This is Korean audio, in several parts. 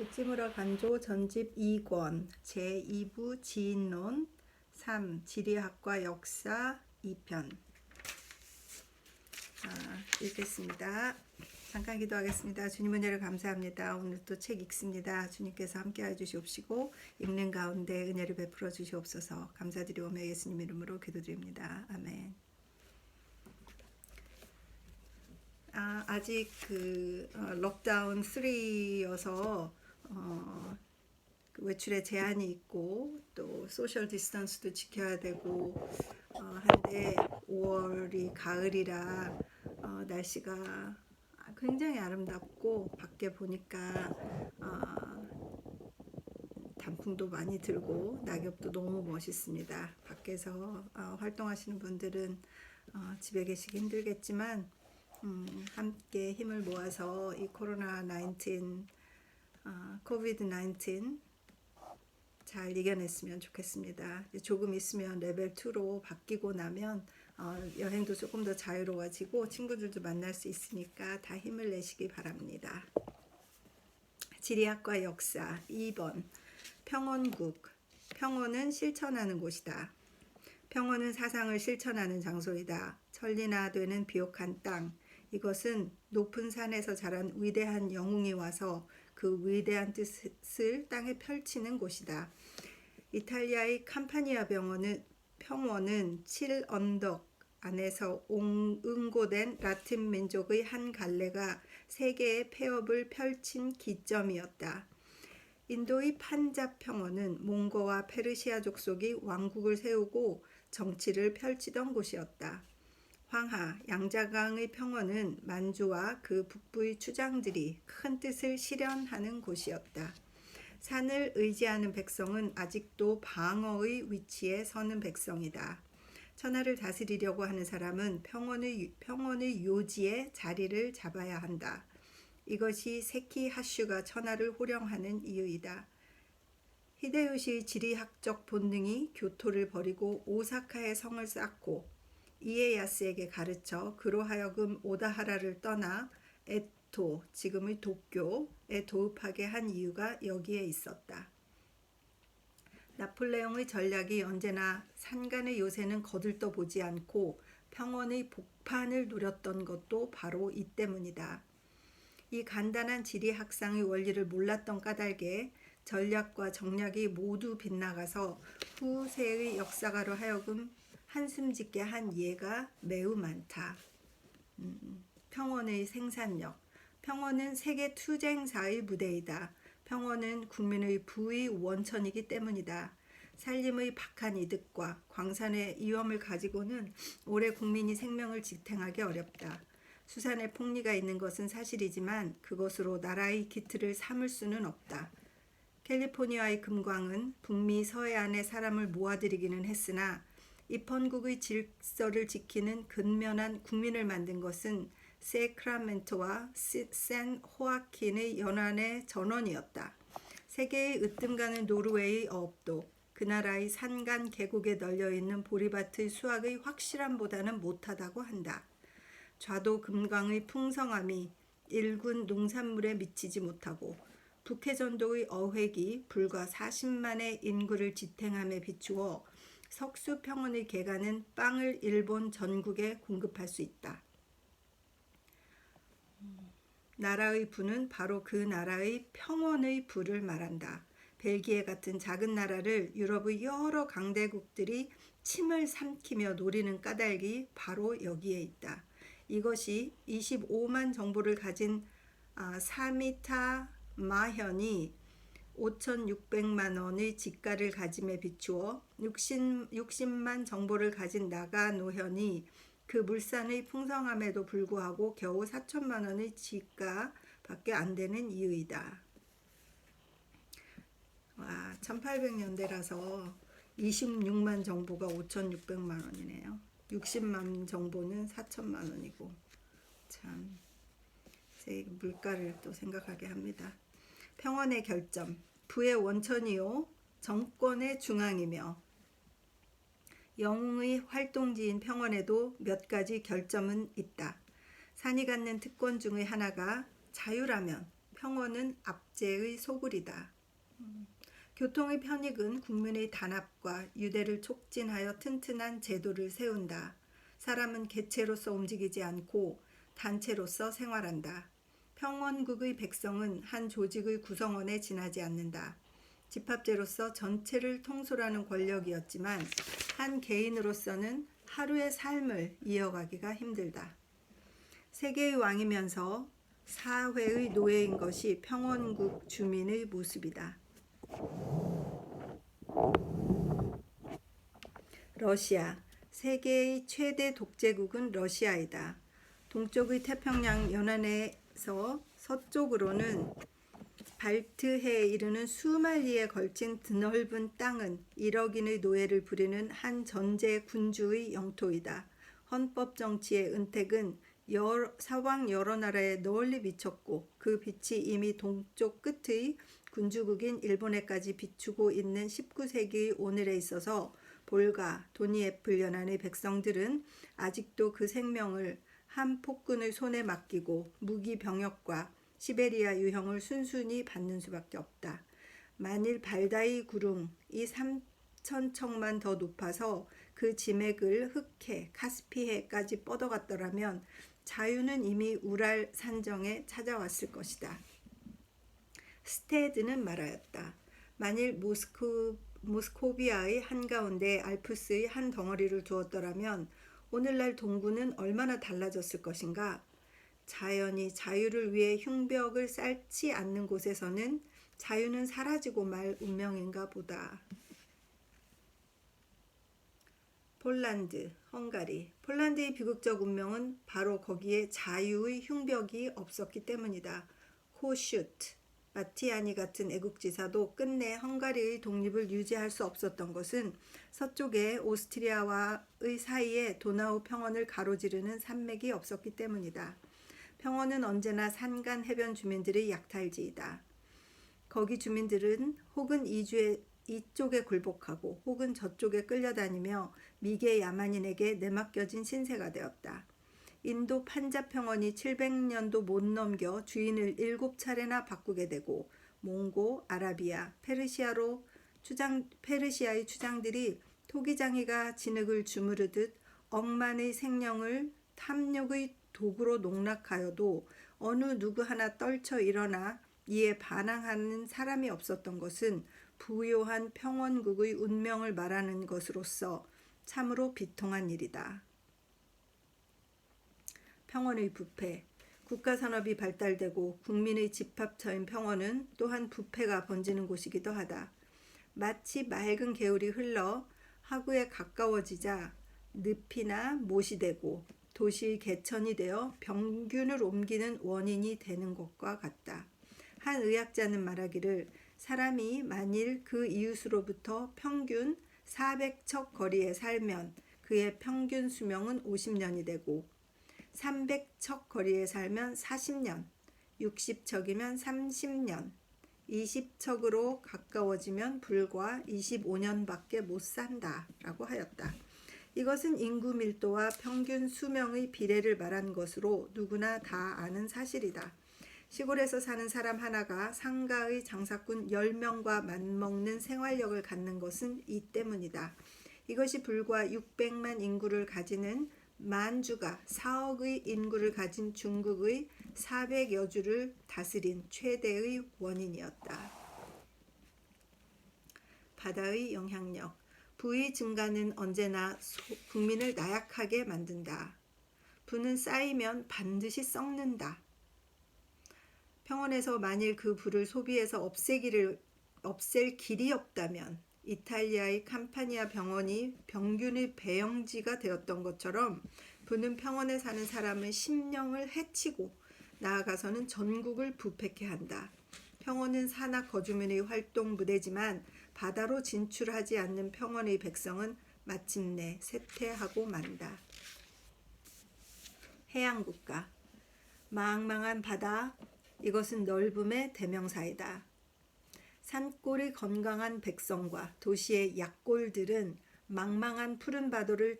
찌무라 간조 전집 2권 제2부 지인론 3 지리학과 역사 2편 읽겠습니다. 잠깐 기도하겠습니다. 주님 은혜를 감사합니다. 오늘 또 책 읽습니다. 주님께서 함께해 주시옵시고 읽는 가운데 은혜를 베풀어 주시옵소서. 감사드리오며 예수님 이름으로 기도드립니다. 아멘. 아직 록다운 3여서 외출에 제한이 있고 또 소셜 디스턴스도 지켜야 되고 한데 5월이 가을이라 날씨가 굉장히 아름답고 밖에 보니까 단풍도 많이 들고 낙엽도 너무 멋있습니다. 밖에서 활동하시는 분들은 집에 계시기 힘들겠지만 함께 힘을 모아서 이 코비드 19 잘 이겨냈으면 좋겠습니다. 조금 있으면 레벨 2로 바뀌고 나면 여행도 조금 더 자유로워지고 친구들도 만날 수 있으니까 다 힘을 내시기 바랍니다. 지리학과 역사 2번 평원국. 평원은 실천하는 곳이다. 평원은 사상을 실천하는 장소이다. 천리나 되는 비옥한 땅. 이것은 높은 산에서 자란 위대한 영웅이 와서 그 위대한 뜻을 땅에 펼치는 곳이다. 이탈리아의 캄파니아 평원은 7언덕 안에서 응고된 라틴 민족의 한 갈래가 세계의 폐업을 펼친 기점이었다. 인도의 판잡 평원은 몽고와 페르시아 족속이 왕국을 세우고 정치를 펼치던 곳이었다. 황하, 양자강의 평원은 만주와 그 북부의 추장들이 큰 뜻을 실현하는 곳이었다. 산을 의지하는 백성은 아직도 방어의 위치에 서는 백성이다. 천하를 다스리려고 하는 사람은 평원의 요지에 자리를 잡아야 한다. 이것이 세키 하슈가 천하를 호령하는 이유이다. 히데요시의 지리학적 본능이 교토를 버리고 오사카에 성을 쌓고 이에야스에게 가르쳐 그로 하여금 오다하라를 떠나 에토, 지금의 도쿄에 도읍하게 한 이유가 여기에 있었다. 나폴레옹의 전략이 언제나 산간의 요새는 거들떠 보지 않고 평원의 복판을 노렸던 것도 바로 이 때문이다. 이 간단한 지리학상의 원리를 몰랐던 까닭에 전략과 정략이 모두 빗나가서 후세의 역사가로 하여금 한숨 짓게 한 예가 매우 많다. 평원의 생산력. 평원은 세계 투쟁사의 무대이다. 평원은 국민의 부의 원천이기 때문이다. 산림의 박한 이득과 광산의 위험을 가지고는 오래 국민이 생명을 지탱하기 어렵다. 수산에 폭리가 있는 것은 사실이지만 그것으로 나라의 기틀을 삼을 수는 없다. 캘리포니아의 금광은 북미 서해안에 사람을 모아들이기는 했으나 입헌국의 질서를 지키는 근면한 국민을 만든 것은 세크라멘토와 샌 호아킨의 연안의 전원이었다. 세계의 으뜸가는 노르웨이의 어업도 그 나라의 산간 계곡에 널려있는 보리밭의 수확의 확실함보다는 못하다고 한다. 좌도 금강의 풍성함이 일군 농산물에 미치지 못하고 북해전도의 어획이 불과 40만의 인구를 지탱함에 비추어 석수평원의 개가는 빵을 일본 전국에 공급할 수 있다. 나라의 부는 바로 그 나라의 평원의 부를 말한다. 벨기에 같은 작은 나라를 유럽의 여러 강대국들이 침을 삼키며 노리는 까닭이 바로 여기에 있다. 이것이 25만 정보를 가진 사미타 마현이 5,600만 원의 지가를 가짐에 비추어 60만 정보를 가진 나가 노현이 그 물산의 풍성함에도 불구하고 겨우 4천만 원의 지가밖에 안 되는 이유이다. 1800년대라서 26만 정보가 5,600만 원이네요. 60만 정보는 4천만 원이고 참 물가를 또 생각하게 합니다. 평원의 결점. 부의 원천이요 정권의 중앙이며 영웅의 활동지인 평원에도 몇 가지 결점은 있다. 산이 갖는 특권 중의 하나가 자유라면 평원은 압제의 소굴이다. 교통의 편익은 국민의 단합과 유대를 촉진하여 튼튼한 제도를 세운다. 사람은 개체로서 움직이지 않고 단체로서 생활한다. 평원국의 백성은 한 조직의 구성원에 지나지 않는다. 집합제로서 전체를 통솔하는 권력이었지만 한 개인으로서는 하루의 삶을 이어가기가 힘들다. 세계의 왕이면서 사회의 노예인 것이 평원국 주민의 모습이다. 러시아. 세계의 최대 독재국은 러시아이다. 동쪽의 태평양 연안에서 서쪽으로는 발트해에 이르는 수만리에 걸친 드넓은 땅은 1억인의 노예를 부리는 한 전제 군주의 영토이다. 헌법 정치의 은택은 사방 여러 나라에 널리 미쳤고 그 빛이 이미 동쪽 끝의 군주국인 일본에까지 비추고 있는 19세기의 오늘에 있어서 볼가, 도니에프 연안의 백성들은 아직도 그 생명을 한 폭군의 손에 맡기고 무기 병역과 시베리아 유형을 순순히 받는 수밖에 없다. 만일 발다이 구름이 3,000척만 더 높아서 그 지맥을 흑해, 카스피해까지 뻗어갔더라면 자유는 이미 우랄 산정에 찾아왔을 것이다. 스테드는 말하였다. 만일 모스코비아의 한가운데 알프스의 한 덩어리를 두었더라면 오늘날 동구는 얼마나 달라졌을 것인가? 자연이 자유를 위해 흉벽을 쌓지 않는 곳에서는 자유는 사라지고 말 운명인가 보다. 폴란드, 헝가리. 폴란드의 비극적 운명은 바로 거기에 자유의 흉벽이 없었기 때문이다. 코슈트, 마티아니 같은 애국지사도 끝내 헝가리의 독립을 유지할 수 없었던 것은 서쪽에 오스트리아와의 사이에 도나우 평원을 가로지르는 산맥이 없었기 때문이다. 평원은 언제나 산간 해변 주민들의 약탈지이다. 거기 주민들은 혹은 이쪽에 굴복하고 혹은 저쪽에 끌려다니며 미개 야만인에게 내맡겨진 신세가 되었다. 인도 판잡 평원이 700년도 못 넘겨 주인을 7차례나 바꾸게 되고 몽고, 아라비아, 페르시아의 추장들이 토기장이가 진흙을 주무르듯 억만의 생명을 탐욕의 도구로 농락하여도 어느 누구 하나 떨쳐 일어나 이에 반항하는 사람이 없었던 것은 부요한 평원국의 운명을 말하는 것으로서 참으로 비통한 일이다. 평원의 부패. 국가산업이 발달되고 국민의 집합처인 평원은 또한 부패가 번지는 곳이기도 하다. 마치 맑은 개울이 흘러 하구에 가까워지자 늪이나 못이 되고 도시의 개천이 되어 병균을 옮기는 원인이 되는 것과 같다. 한 의학자는 말하기를 사람이 만일 그 이웃으로부터 평균 400척 거리에 살면 그의 평균 수명은 50년이 되고 300척 거리에 살면 40년, 60척이면 30년, 20척으로 가까워지면 불과 25년밖에 못 산다 라고 하였다. 이것은 인구 밀도와 평균 수명의 비례를 말한 것으로 누구나 다 아는 사실이다. 시골에서 사는 사람 하나가 상가의 장사꾼 10명과 맞먹는 생활력을 갖는 것은 이 때문이다. 이것이 불과 600만 인구를 가지는 만주가 4억의 인구를 가진 중국의 400여 주를 다스린 최대의 원인이었다. 바다의 영향력. 부의 증가는 언제나 국민을 나약하게 만든다. 부는 쌓이면 반드시 썩는다. 평원에서 만일 그 부를 소비해서 없앨 길이 없다면 이탈리아의 캄파니아 병원이 병균의 배영지가 되었던 것처럼 부는 평원에 사는 사람의 심령을 해치고 나아가서는 전국을 부패케 한다. 평원은 산악 거주민의 활동 무대지만 바다로 진출하지 않는 평원의 백성은 마침내 쇠퇴하고 만다. 해양국가. 망망한 바다, 이것은 넓음의 대명사이다. 산골의 건강한 백성과 도시의 약골들은 망망한 푸른 바다를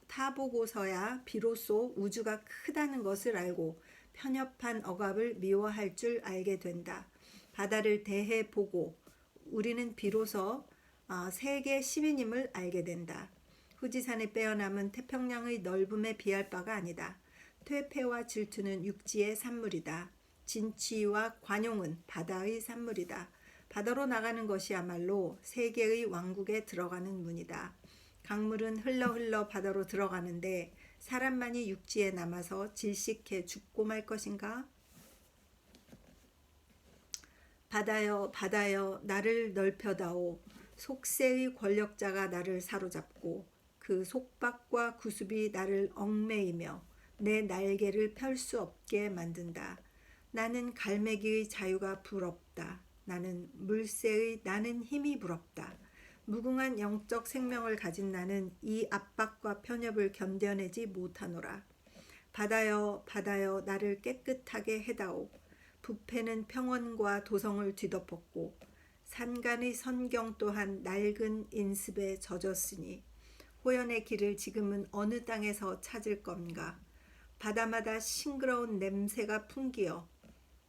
타보고서야 비로소 우주가 크다는 것을 알고 편협한 억압을 미워할 줄 알게 된다. 바다를 대해 보고 우리는 비로소 세계 시민임을 알게 된다. 후지산이 빼어남은 태평양의 넓음에 비할 바가 아니다. 퇴폐와 질투는 육지의 산물이다. 진취와 관용은 바다의 산물이다. 바다로 나가는 것이야말로 세계의 왕국에 들어가는 문이다. 강물은 흘러 바다로 들어가는데 사람만이 육지에 남아서 질식해 죽고 말 것인가? 바다여 바다여 나를 넓혀다오. 속세의 권력자가 나를 사로잡고 그 속박과 구습이 나를 얽매이며 내 날개를 펼 수 없게 만든다. 나는 갈매기의 자유가 부럽다. 나는 힘이 부럽다. 무궁한 영적 생명을 가진 나는 이 압박과 편협을 견뎌내지 못하노라. 바다여 바다여 나를 깨끗하게 해다오. 부패는 평원과 도성을 뒤덮었고 산간의 선경 또한 낡은 인습에 젖었으니 호연의 길을 지금은 어느 땅에서 찾을 건가. 바다마다 싱그러운 냄새가 풍기어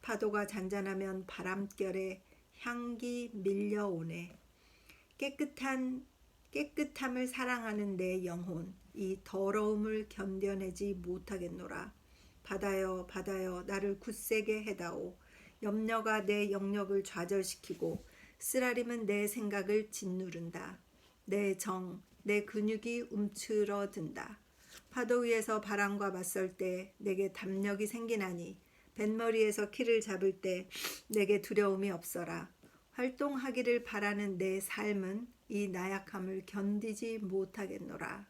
파도가 잔잔하면 바람결에 향기 밀려오네. 깨끗함을 사랑하는 내 영혼, 이 더러움을 견뎌내지 못하겠노라. 바다여 바다여 나를 굳세게 해다오. 염려가 내 영역을 좌절시키고 쓰라림은 내 생각을 짓누른다. 내 근육이 움츠러든다. 파도 위에서 바람과 맞설 때 내게 담력이 생기나니 뱃머리에서 키를 잡을 때 내게 두려움이 없어라. 활동하기를 바라는 내 삶은 이 나약함을 견디지 못하겠노라.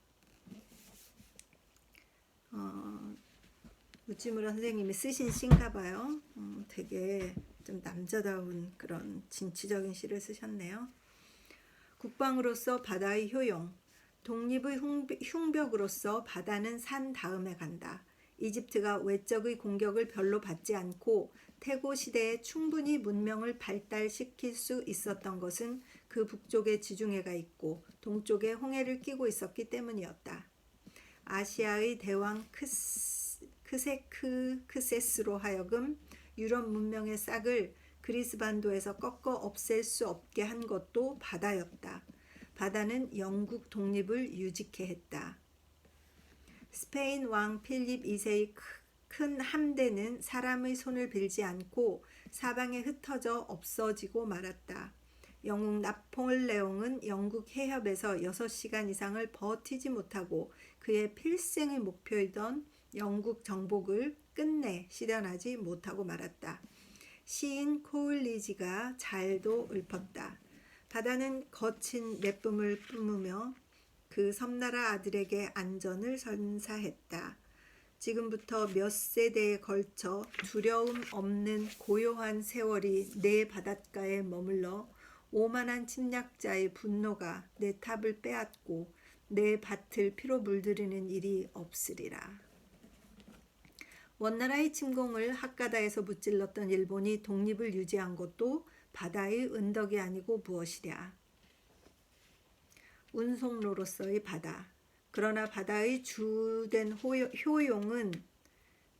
우찌무라 선생님이 쓰신 시인가 봐요. 되게 좀 남자다운 그런 진취적인 시를 쓰셨네요. 국방으로서 바다의 효용. 독립의 흉벽으로서 바다는 산 다음에 간다. 이집트가 외적의 공격을 별로 받지 않고 태고 시대에 충분히 문명을 발달시킬 수 있었던 것은 그 북쪽에 지중해가 있고 동쪽에 홍해를 끼고 있었기 때문이었다. 아시아의 대왕 크세스로 하여금 유럽 문명의 싹을 그리스 반도에서 꺾어 없앨 수 없게 한 것도 바다였다. 바다는 영국 독립을 유지케 했다. 스페인 왕 필립 2세의 큰 함대는 사람의 손을 빌지 않고 사방에 흩어져 없어지고 말았다. 영국 나폴레옹은 영국 해협에서 6시간 이상을 버티지 못하고 그의 필생의 목표이던 영국 정복을 끝내 실현하지 못하고 말았다. 시인 코울리지가 잘도 읊었다. 바다는 거친 내뿜을 뿜으며 그 섬나라 아들에게 안전을 선사했다. 지금부터 몇 세대에 걸쳐 두려움 없는 고요한 세월이 내 바닷가에 머물러 오만한 침략자의 분노가 내 탑을 빼앗고 내 밭을 피로 물들이는 일이 없으리라. 원나라의 침공을 핫가다에서 무찔렀던 일본이 독립을 유지한 것도 바다의 은덕이 아니고 무엇이랴. 운송로로서의 바다. 그러나 바다의 주된 효용은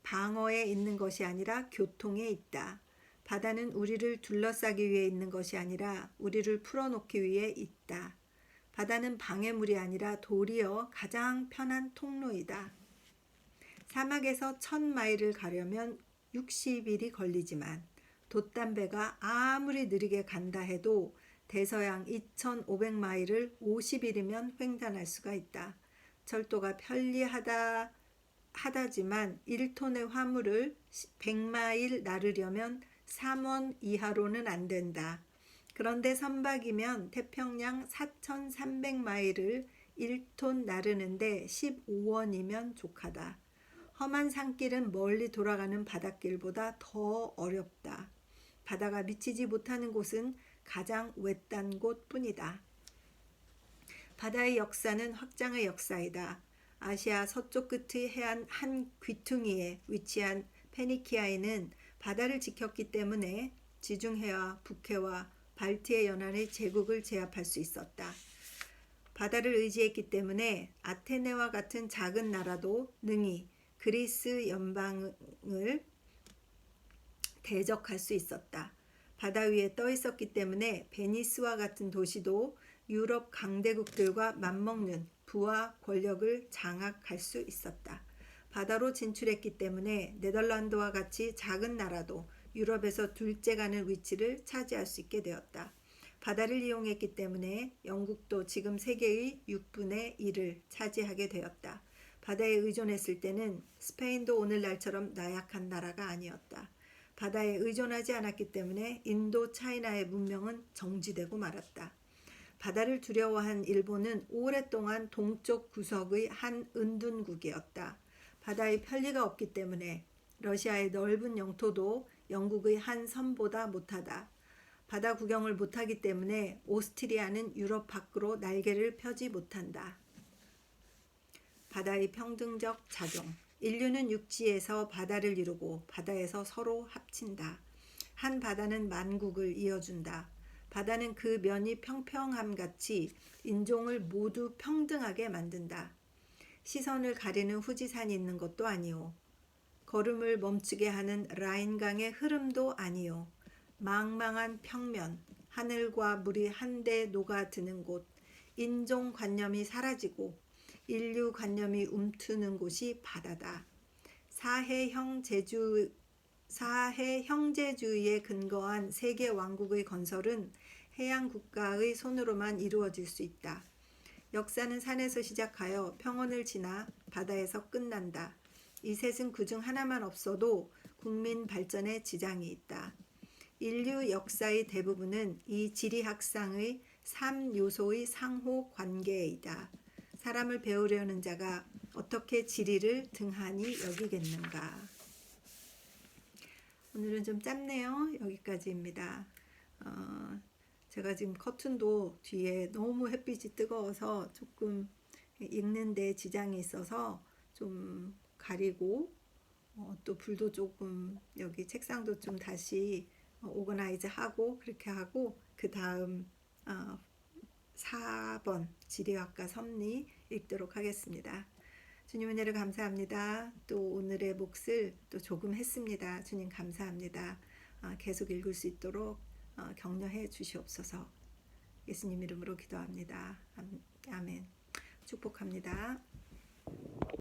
방어에 있는 것이 아니라 교통에 있다. 바다는 우리를 둘러싸기 위해 있는 것이 아니라 우리를 풀어놓기 위해 있다. 바다는 방해물이 아니라 도리어 가장 편한 통로이다. 사막에서 1000마일을 가려면 60일이 걸리지만 돛담배가 아무리 느리게 간다 해도 대서양 2500마일을 50일이면 횡단할 수가 있다. 철도가 편리하다지만 1톤의 화물을 100마일 나르려면 3원 이하로는 안 된다. 그런데 선박이면 태평양 4300마일을 1톤 나르는데 15원이면 족하다. 험한 산길은 멀리 돌아가는 바닷길보다 더 어렵다. 바다가 미치지 못하는 곳은 가장 외딴 곳뿐이다. 바다의 역사는 확장의 역사이다. 아시아 서쪽 끝의 해안 한 귀퉁이에 위치한 페니키아에는 바다를 지켰기 때문에 지중해와 북해와 발트해 연안의 제국을 제압할 수 있었다. 바다를 의지했기 때문에 아테네와 같은 작은 나라도 능히 그리스 연방을 대적할 수 있었다. 바다 위에 떠 있었기 때문에 베니스와 같은 도시도 유럽 강대국들과 맞먹는 부와 권력을 장악할 수 있었다. 바다로 진출했기 때문에 네덜란드와 같이 작은 나라도 유럽에서 둘째가는 위치를 차지할 수 있게 되었다. 바다를 이용했기 때문에 영국도 지금 세계의 6분의 1을 차지하게 되었다. 바다에 의존했을 때는 스페인도 오늘날처럼 나약한 나라가 아니었다. 바다에 의존하지 않았기 때문에 인도 차이나의 문명은 정지되고 말았다. 바다를 두려워한 일본은 오랫동안 동쪽 구석의 한 은둔국이었다. 바다의 편리가 없기 때문에 러시아의 넓은 영토도 영국의 한 섬보다 못하다. 바다 구경을 못하기 때문에 오스트리아는 유럽 밖으로 날개를 펴지 못한다. 바다의 평등적 작용. 인류는 육지에서 바다를 이루고 바다에서 서로 합친다. 한 바다는 만국을 이어준다. 바다는 그 면이 평평함 같이 인종을 모두 평등하게 만든다. 시선을 가리는 후지산이 있는 것도 아니오. 걸음을 멈추게 하는 라인강의 흐름도 아니오. 망망한 평면, 하늘과 물이 한데 녹아드는 곳, 인종관념이 사라지고 인류관념이 움트는 곳이 바다다. 사회 형제주의에 근거한 세계 왕국의 건설은 해양 국가의 손으로만 이루어질 수 있다. 역사는 산에서 시작하여 평원을 지나 바다에서 끝난다. 이 셋은 그중 하나만 없어도 국민 발전에 지장이 있다. 인류 역사의 대부분은 이 지리학상의 3요소의 상호 관계이다. 사람을 배우려는 자가 어떻게 지리를 등한히 여기겠는가. 오늘은 좀 짧네요. 여기까지입니다. 제가 지금 커튼도 뒤에 너무 햇빛이 뜨거워서 조금 읽는데 지장이 있어서 좀 가리고 또 불도 조금 여기 책상도 좀 다시 오거나이즈 하고 그렇게 하고 그 다음 4번 지리학과 섭리 읽도록 하겠습니다. 주님 은혜를 감사합니다. 또 오늘의 몫을 또 조금 했습니다. 주님 감사합니다. 계속 읽을 수 있도록 격려해 주시옵소서. 예수님 이름으로 기도합니다. 아멘. 축복합니다.